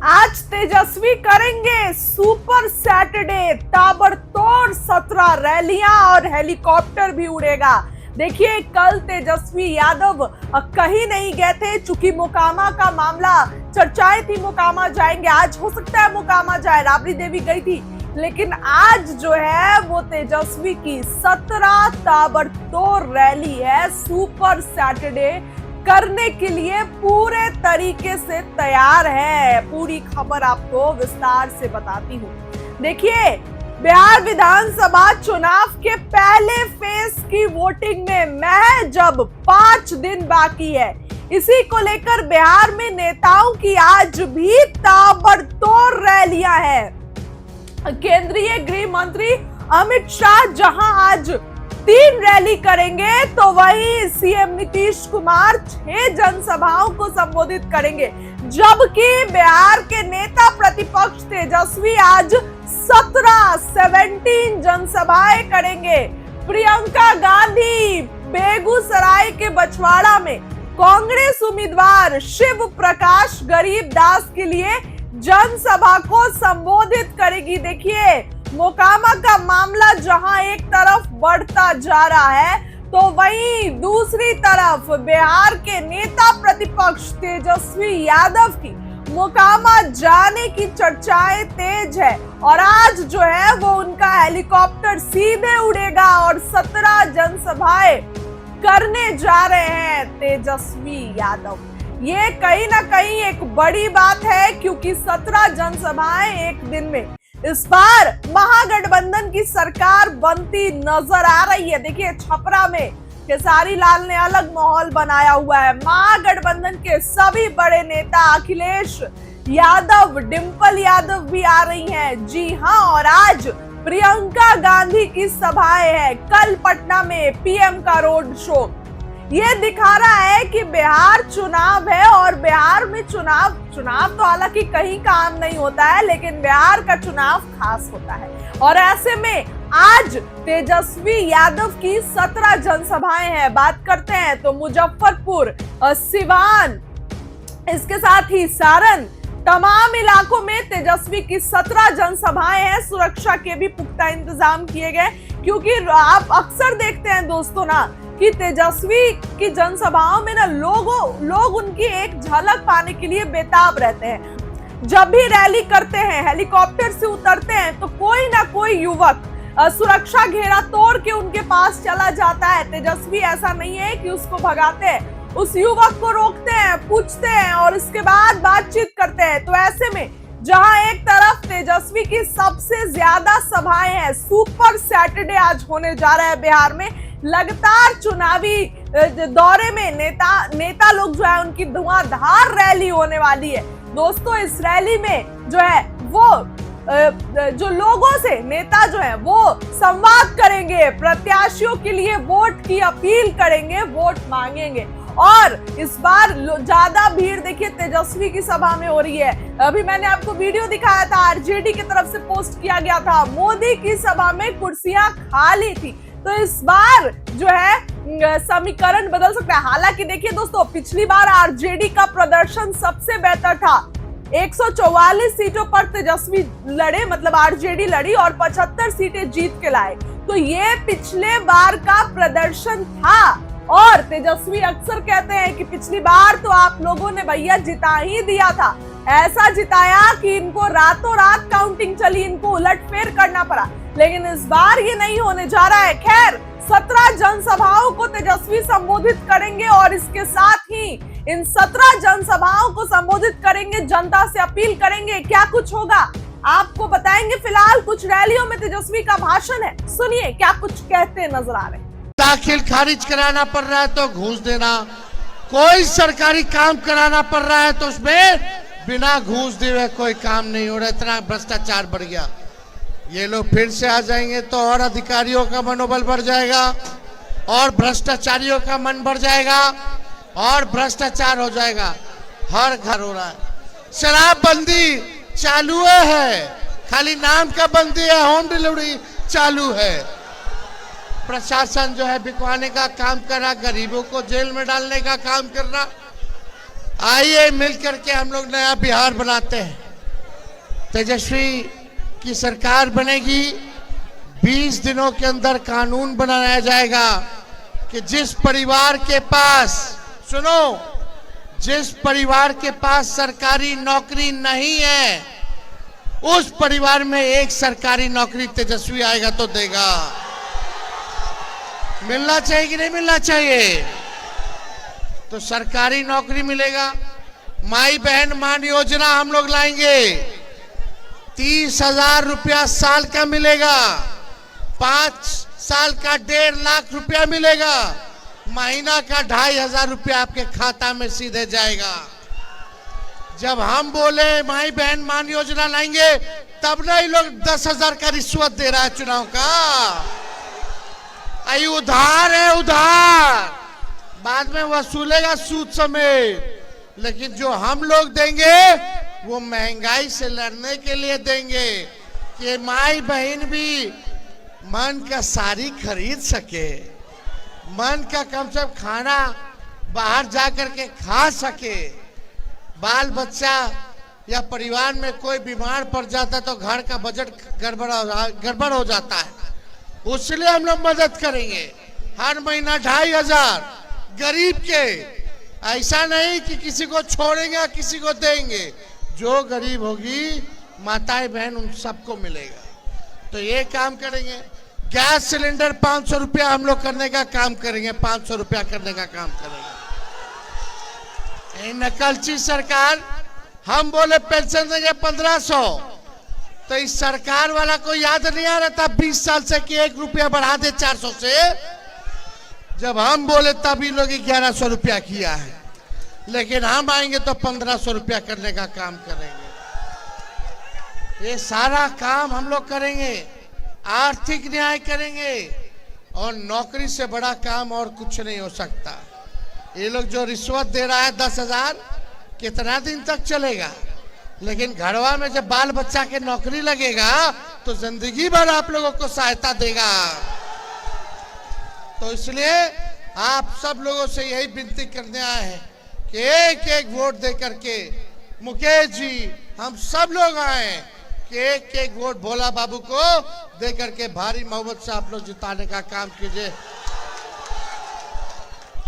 आज तेजस्वी करेंगे super Saturday, ताबड़तोड़ 17 रैलियां और हेलीकॉप्टर भी उड़ेगा। देखिए, कल तेजस्वी यादव कहीं नहीं गए थे, चूंकि मोकामा का मामला चर्चाएं थी। मोकामा जाएंगे, आज हो सकता है मोकामा जाए, राबड़ी देवी गई थी, लेकिन आज जो है वो तेजस्वी की 17 ताबड़तोड़ रैली है। सुपर सैटरडे करने के लिए पूरे तरीके से तैयार है। पूरी खबर आपको विस्तार से बताती हूँ। देखिए, बिहार विधानसभा चुनाव के पहले फेज की वोटिंग में महज जब 5 दिन बाकी है, इसी को लेकर बिहार में नेताओं की आज भी ताबड़तोड़ रैलियां हैं। केंद्रीय गृह मंत्री अमित शाह जहां आज 3 रैली करेंगे, तो वहीं सीएम नीतीश कुमार 6 जनसभाओं को संबोधित करेंगे, जबकि बिहार के नेता प्रतिपक्ष तेजस्वी आज 17 जनसभाएं करेंगे। प्रियंका गांधी बेगूसराय के बछवाड़ा में कांग्रेस उम्मीदवार शिव प्रकाश गरीबदास के लिए जनसभा को संबोधित करेगी। देखिए, मोकामा का मामला जहां एक तरफ बढ़ता जा रहा है, तो वहीं दूसरी तरफ बिहार के नेता प्रतिपक्ष तेजस्वी यादव की मोकामा जाने की चर्चाएं तेज है। और आज जो है वो उनका हेलीकॉप्टर सीधे उड़ेगा और 17 जनसभाएं करने जा रहे हैं तेजस्वी यादव। ये कहीं ना कहीं एक बड़ी बात है, क्योंकि 17 जनसभाएं एक दिन में इस बार महागठबंधन की सरकार बनती नजर आ रही है। देखिए, छपरा में खेसारी लाल ने अलग माहौल बनाया हुआ है। महागठबंधन के सभी बड़े नेता अखिलेश यादव, डिंपल यादव भी आ रही हैं। जी हां, और आज प्रियंका गांधी की सभाएं हैं। कल पटना में पीएम का रोड शो। ये दिखा रहा है कि बिहार चुनाव है, और बिहार में चुनाव तो हालांकि कहीं काम नहीं होता है, लेकिन बिहार का चुनाव खास होता है। और ऐसे में आज तेजस्वी यादव की 17 जनसभाएं हैं। बात करते हैं तो मुजफ्फरपुर, सिवान, इसके साथ ही सारण, तमाम इलाकों में तेजस्वी की 17 जनसभाएं हैं। सुरक्षा के भी पुख्ता इंतजाम किए गए, क्योंकि आप अक्सर देखते हैं दोस्तों ना कि तेजस्वी की जनसभाओं में ना लोग उनकी एक झलक पाने के लिए बेताब रहते हैं। जब भी रैली करते हैं, हेलीकॉप्टर से उतरते हैं, तो कोई ना कोई युवक सुरक्षा घेरा तोड़ के उनके पास चला जाता है। तेजस्वी ऐसा नहीं है कि उसको भगाते हैं, उस युवक को रोकते हैं, पूछते हैं और इसके बाद बातचीत करते हैं। तो ऐसे में जहां एक तरफ तेजस्वी की सबसे ज्यादा सभाएं हैं, सुपर सैटरडे आज होने जा रहा है बिहार में। लगातार चुनावी दौरे में नेता लोग जो है उनकी धुआंधार रैली होने वाली है। दोस्तों, इस रैली में जो है वो जो लोगों से नेता जो है वो संवाद करेंगे, प्रत्याशियों के लिए वोट की अपील करेंगे, वोट मांगेंगे। और इस बार ज्यादा भीड़ देखिए तेजस्वी की सभा में हो रही है। अभी मैंने आपको वीडियो दिखाया था, आरजेडी की तरफ से पोस्ट किया गया था। मोदी की सभा में कुर्सियां खाली थी, तो इस बार जो है समीकरण बदल सकता है। हालांकि देखिए दोस्तों, पिछली बार आरजेडी का प्रदर्शन सबसे बेहतर था। 144 सीटों पर तेजस्वी लड़े, मतलब आरजेडी लड़ी, और 75 सीटें जीत के लाए। तो ये पिछले बार का प्रदर्शन था। और तेजस्वी अक्सर कहते हैं कि पिछली बार तो आप लोगों ने भैया जिता ही दिया था। ऐसा जिताया कि इनको रातों रात काउंटिंग चली, इनको उलटफेर करना पड़ा। लेकिन इस बार ये नहीं होने जा रहा है। खैर, 17 जनसभाओं को तेजस्वी संबोधित करेंगे, और इसके साथ ही इन 17 जनसभाओं को संबोधित करेंगे, जनता से अपील करेंगे। क्या कुछ होगा आपको बताएंगे। फिलहाल कुछ रैलियों में तेजस्वी का भाषण है, सुनिए क्या कुछ कहते नजर आ रहे हैं। दाखिल खारिज कराना पड़ रहा है तो घूस देना, कोई सरकारी काम कराना पड़ रहा है तो उसमें बिना घूस दिए कोई काम नहीं हो रहा। इतना भ्रष्टाचार बढ़ गया। ये लोग फिर से आ जाएंगे तो और अधिकारियों का मनोबल बढ़ जाएगा, और भ्रष्टाचारियों का मन बढ़ जाएगा, और भ्रष्टाचार हो जाएगा। हर घर हो रहा है। शराबबंदी चालू है, खाली नाम का बंदी है, होम डिलीवरी चालू है। प्रशासन जो है बिकवाने का काम कर रहा, गरीबों को जेल में डालने का काम कर रहा। आइए मिल करके हम लोग नया बिहार बनाते हैं। तेजस्वी की सरकार बनेगी, 20 दिनों के अंदर कानून बनाया जाएगा कि जिस परिवार के पास, सुनो, जिस परिवार के पास सरकारी नौकरी नहीं है, उस परिवार में एक सरकारी नौकरी तेजस्वी आएगा तो देगा। मिलना चाहिए कि नहीं मिलना चाहिए? तो सरकारी नौकरी मिलेगा। माई बहन मान योजना हम लोग लाएंगे, 30,000 रुपया साल का मिलेगा, 5 साल का 1.5 लाख रुपया मिलेगा, महीना का 2,500 रुपया आपके खाता में सीधे जाएगा। जब हम बोले माई बहन मान योजना लाएंगे, तब ना ये लोग 10,000 का रिश्वत दे रहा है चुनाव का। आई उधार है, उधार बाद में वसूलेगा सूद समेत। लेकिन जो हम लोग देंगे वो महंगाई से लड़ने के लिए देंगे कि माई बहन भी मन का साड़ी खरीद सके, मन का कम से कम खाना बाहर जाकर के खा सके। बाल बच्चा या परिवार में कोई बीमार पड़ जाता है तो घर का बजट गड़बड़ हो जाता है, उसलिए हम लोग मदद करेंगे। हर महीना 2,500 गरीब के, ऐसा नहीं कि किसी को छोड़ेंगे किसी को देंगे। जो गरीब होगी माताएं बहन उन सबको मिलेगा। तो ये काम करेंगे। गैस सिलेंडर 500 रुपया हम लोग करने का काम करेंगे, 500 रुपया करने का काम करेंगे। नकलची सरकार, हम बोले पेंशन देंगे 1500, तो इस सरकार वाला को याद नहीं आ रहा था 20 साल से कि 1 रुपया बढ़ा दे 400 से। जब हम बोले तब इन लोग 1100 रुपया किया है, लेकिन हम आएंगे तो 1500 रुपया करने का काम करेंगे। ये सारा काम हम लोग करेंगे, आर्थिक न्याय करेंगे, और नौकरी से बड़ा काम और कुछ नहीं हो सकता। ये लोग जो रिश्वत दे रहा है 10,000, कितना दिन तक चलेगा? लेकिन घरवा में जब बाल बच्चा के नौकरी लगेगा तो जिंदगी भर आप लोगों को सहायता देगा। तो इसलिए आप सब लोगों से यही विनती करने आए हैं कि एक एक वोट दे करके, मुकेश जी हम सब लोग आए कि एक एक वोट भोला बाबू को दे करके भारी मोहब्बत से आप लोग जिताने का काम कीजिए।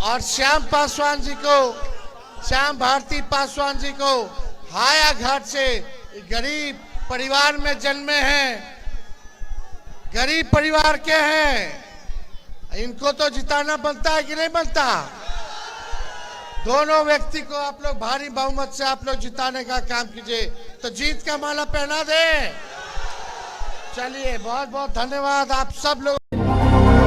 और श्याम पासवान जी को, श्याम भारती पासवान जी को हाया घाट से गरीब परिवार में जन्मे हैं, गरीब परिवार के हैं, इनको तो जिताना बनता है कि नहीं बनता? दोनों व्यक्ति को आप लोग भारी बहुमत से आप लोग जिताने का काम कीजिए, तो जीत का माला पहना दे। चलिए, बहुत बहुत धन्यवाद आप सब लोग।